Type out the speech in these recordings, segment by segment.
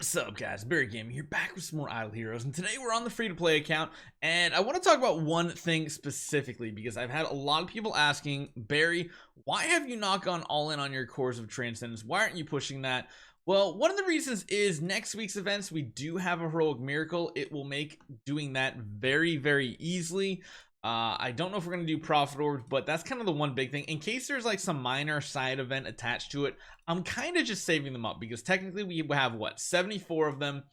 What's up, guys? Barry Gaming here, back with some more Idle Heroes, and today we're on the free-to-play account, and I want to talk about one thing specifically because I've had a lot of people asking, Barry, why have you not gone all in on your Cores of Transcendence? Why aren't you pushing that? Well, one of the reasons is next week's events, we do have a Heroic Miracle. It will make doing that very, very easily. I don't know if we're going to do Prophet Orbs, but that's kind of the one big thing. In case there's like some minor side event attached to it, I'm kind of just saving them up because technically we have what, 74 of them.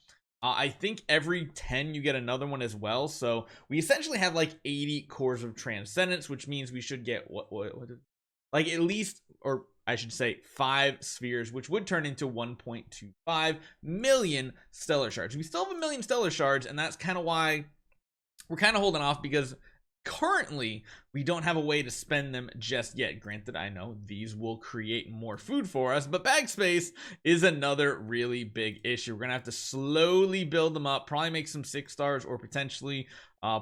I think every 10 you get another one as well. So we essentially have like 80 Cores of Transcendence, which means we should get like at least, or I should say 5 spheres, which would turn into 1.25 million stellar shards. We still have a million stellar shards, and that's kind of why we're kind of holding off, because currently we don't have a way to spend them just yet. Granted, I know these will create more food for us, but bag space is another really big issue. We're gonna have to slowly build them up, probably make some 6 stars, or potentially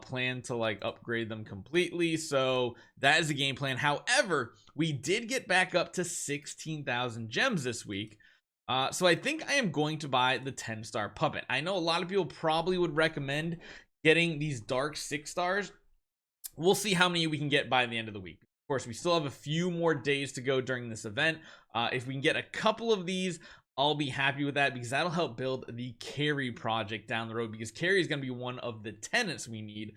plan to like upgrade them completely. So that is the game plan. However, we did get back up to 16,000 gems this week. So I think I am going to buy the 10-star puppet. I know a lot of people probably would recommend getting these dark 6 stars. We'll see how many we can get by the end of the week. Of course, we still have a few more days to go during this event. If we can get a couple of these, I'll be happy with that, because that'll help build the carry project down the road, because carry is going to be one of the tenants we need.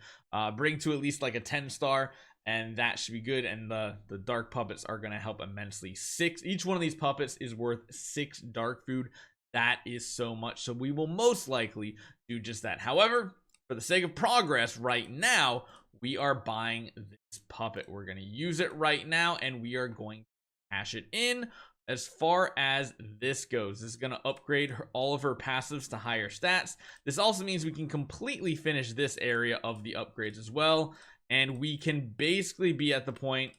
Bring to at least like a 10-star, and that should be good. And the dark puppets are going to help immensely. Each one of these puppets is worth 6 dark food. That is so much. So we will most likely do just that. However, for the sake of progress right now, we are buying this puppet. We're going to use it right now, and we are going to cash it in. As far as this goes, this is going to upgrade all of her passives to higher stats. This also means we can completely finish this area of the upgrades as well, and we can basically be at the point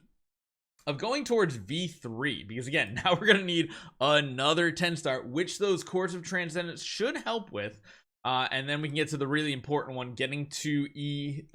of going towards V3, because again, now we're going to need another 10-star, which those Cores of Transcendence should help with. And then we can get to the really important one. Getting to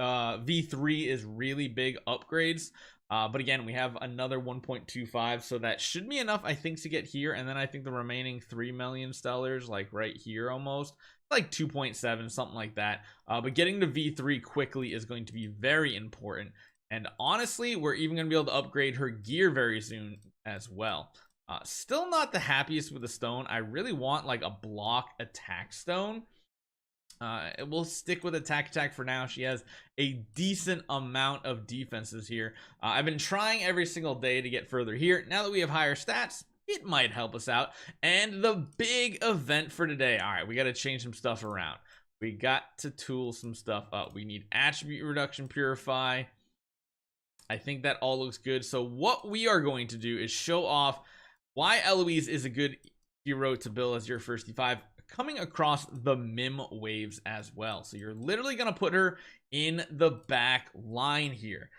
V3 is really big upgrades. But again, we have another 1.25, so that should be enough, I think, to get here. And then I think the remaining 3 million stellars, like right here almost, like 2.7, something like that. But getting to V3 quickly is going to be very important. And honestly, we're even going to be able to upgrade her gear very soon as well. Still not the happiest with the stone. I really want like a block attack stone. We'll stick with attack for now. She has a decent amount of defenses here. I've been trying every single day to get further here. Now that we have higher stats, it might help us out. And the big event for today. All right, we got to change some stuff around. We got to tool some stuff up. We need attribute reduction purify. I think that all looks good. So what we are going to do is show off why Eloise is a good hero to build as your first D5, coming across the Mim waves as well. So you're literally going to put her in the back line here.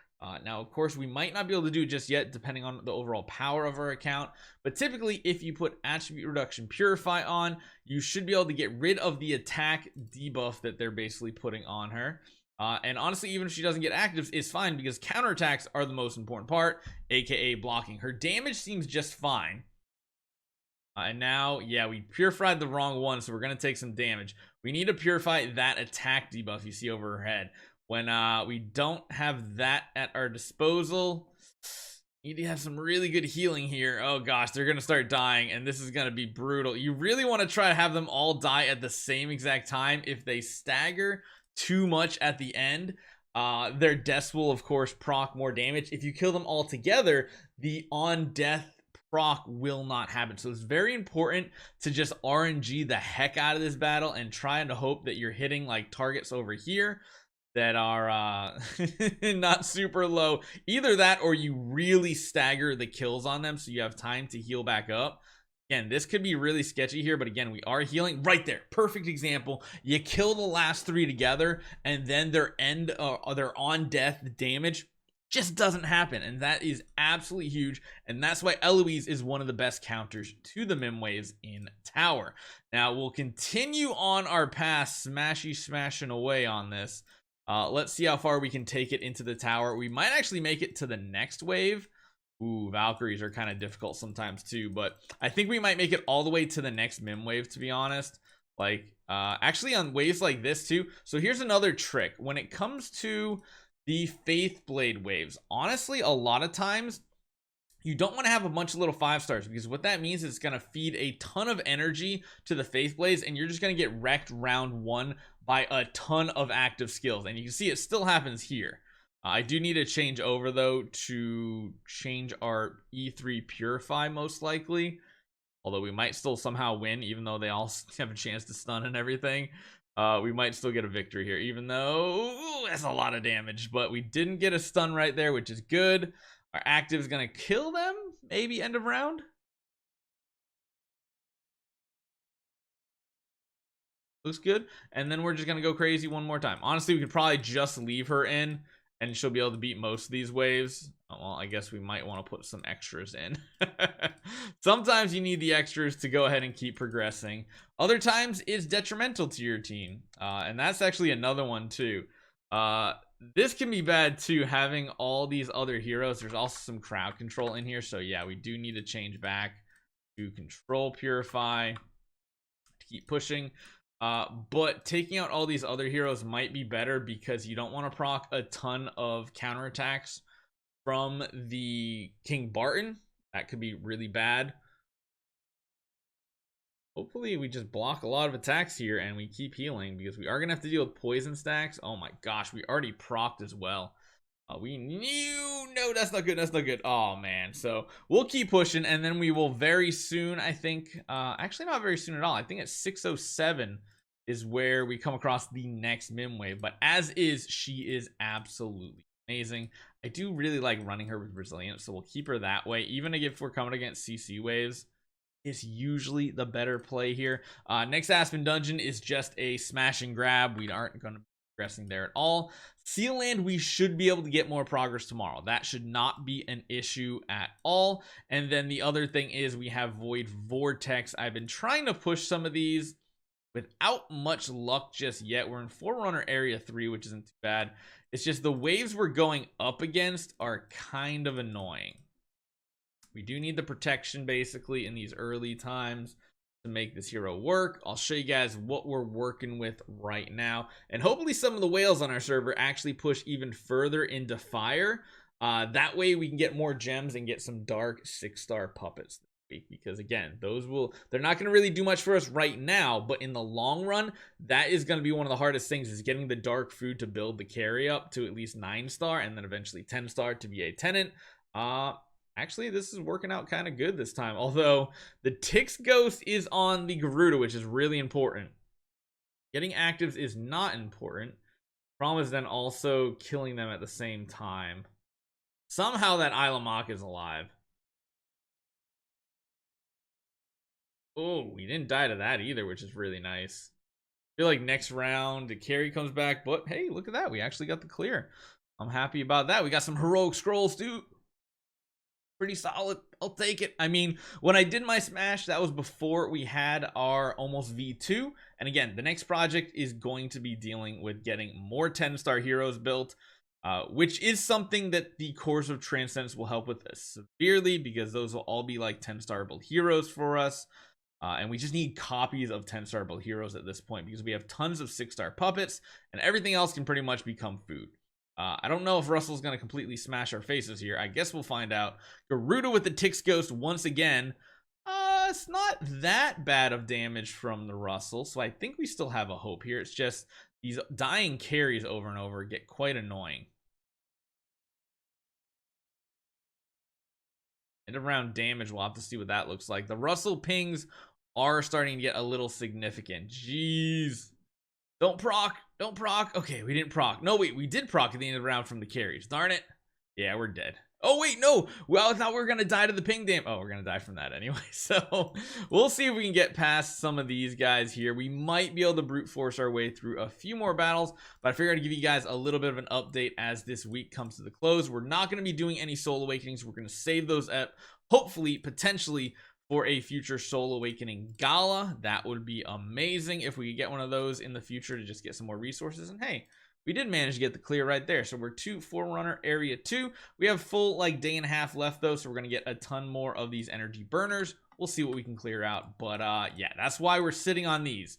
Now, of course, we might not be able to do it just yet, depending on the overall power of our account. But typically, if you put attribute reduction purify on, you should be able to get rid of the attack debuff that they're basically putting on her. And honestly, even if she doesn't get actives, it's fine, because counterattacks are the most important part, aka blocking. Her damage seems just fine. And now, yeah, we purified the wrong one, so we're going to take some damage. We need to purify that attack debuff you see over her head. When we don't have that at our disposal, we need to have some really good healing here. Oh gosh, they're going to start dying, and this is going to be brutal. You really want to try to have them all die at the same exact time. If they stagger too much at the end, their deaths will, of course, proc more damage. If you kill them all together, the on-death proc will not happen. So it's very important to just RNG the heck out of this battle and trying to hope that you're hitting like targets over here that are not super low. Either that, or you really stagger the kills on them so you have time to heal back up. Again, this could be really sketchy here, but again, we are healing right there. Perfect example. You kill the last 3 together, and then their on death damage just doesn't happen, and that is absolutely huge. And that's why Eloise is one of the best counters to the Mim waves in tower. Now we'll continue on our path, smashing away on this. Let's see how far we can take it into the tower. We might actually make it to the next wave. Ooh, Valkyries are kind of difficult sometimes too, but I think we might make it all the way to the next Mim wave, to be honest. Like, actually on waves like this too. So here's another trick. When it comes to the Faith Blade waves, honestly, a lot of times you don't want to have a bunch of little 5-stars, because what that means is it's going to feed a ton of energy to the Faith Blades, and you're just going to get wrecked round one by a ton of active skills. And you can see it still happens here. I do need to change over though to change our E3 Purify most likely. Although we might still somehow win, even though they all have a chance to stun and everything. We might still get a victory here, even though that's a lot of damage. But we didn't get a stun right there, which is good. Our active is going to kill them, maybe end of round. Looks good. And then we're just going to go crazy one more time. Honestly, we could probably just leave her in, and she'll be able to beat most of these waves. Well, I guess we might want to put some extras in. Sometimes you need the extras to go ahead and keep progressing. Other times it's detrimental to your team. And that's actually another one too. This can be bad too, having all these other heroes. There's also some crowd control in here. So yeah, we do need to change back to control Purify to keep pushing. But taking out all these other heroes might be better, because you don't want to proc a ton of counterattacks from the King Barton. That could be really bad. Hopefully we just block a lot of attacks here and we keep healing, because we are going to have to deal with poison stacks. Oh my gosh, we already procced as well. We knew, no, that's not good, that's not good. Oh man, so we'll keep pushing, and then we will very soon, I think, actually not very soon at all, I think at 607 is where we come across the next Mim wave. But as is, she is absolutely amazing. I do really like running her with Resilience, so we'll keep her that way. Even if we're coming against CC waves, it's usually the better play here. Next Aspen Dungeon is just a smash and grab. We aren't going to be progressing there at all. Seal Land, we should be able to get more progress tomorrow. That should not be an issue at all. And then the other thing is we have Void Vortex. I've been trying to push some of these without much luck just yet. We're in Forerunner Area 3, which isn't too bad. It's just the waves we're going up against are kind of annoying. We do need the protection basically in these early times to make this hero work. I'll show you guys what we're working with right now, and hopefully some of the whales on our server actually push even further into fire. That way we can get more gems and get some dark 6-star puppets this week, because again, they're not going to really do much for us right now, but in the long run, that is going to be one of the hardest things, is getting the dark food to build the carry up to at least 9-star, and then eventually 10-star to be a tenant. Actually, this is working out kind of good this time. Although the Tix Ghost is on the Garuda, which is really important. Getting actives is not important. Problem is then also killing them at the same time. Somehow that Isla Mach is alive. Oh, we didn't die to that either, which is really nice. I feel like next round the carry comes back, but hey, look at that. We actually got the clear. I'm happy about that. We got some heroic scrolls too. Pretty solid. I'll take it. I mean, when I did my smash, that was before we had our almost V2. And again, the next project is going to be dealing with getting more 10-star heroes built, which is something that the Course of Transcendence will help with us severely, because those will all be like 10-starable heroes for us. And we just need copies of 10-starable heroes at this point, because we have tons of 6-star puppets and everything else can pretty much become food. I don't know if Russell's going to completely smash our faces here. I guess we'll find out. Garuda with the Tix Ghost once again. It's not that bad of damage from the Russell, so I think we still have a hope here. It's just these dying carries over and over get quite annoying. End of round damage, we'll have to see what that looks like. The Russell pings are starting to get a little significant. Jeez. Don't proc. Don't proc. Okay, we didn't proc. No, wait, we did proc at the end of the round from the carries. Darn it. Yeah, we're dead. Oh, wait, no. Well, I thought we were going to die to the ping dam. Oh, we're going to die from that anyway. So we'll see if we can get past some of these guys here. We might be able to brute force our way through a few more battles, but I figured I'd give you guys a little bit of an update as this week comes to the close. We're not going to be doing any Soul Awakenings. We're going to save those up, hopefully, potentially, for a future Soul Awakening Gala. That would be amazing if we could get one of those in the future to just get some more resources. And hey, we did manage to get the clear right there. So we're to Forerunner Area 2. We have full like day and a half left though, so we're gonna get a ton more of these energy burners. We'll see what we can clear out. But yeah, that's why we're sitting on these.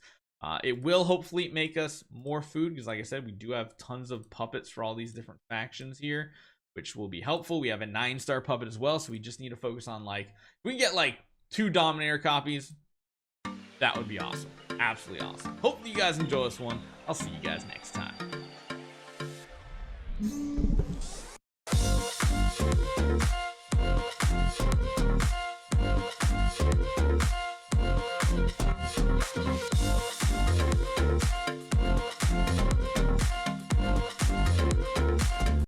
It will hopefully make us more food because, like I said, we do have tons of puppets for all these different factions here, which will be helpful. We have a 9-star puppet as well, so we just need to focus on, like, if we can get like 2 Dominator copies, that would be awesome. Absolutely awesome. Hope that you guys enjoy this one. I'll see you guys next time.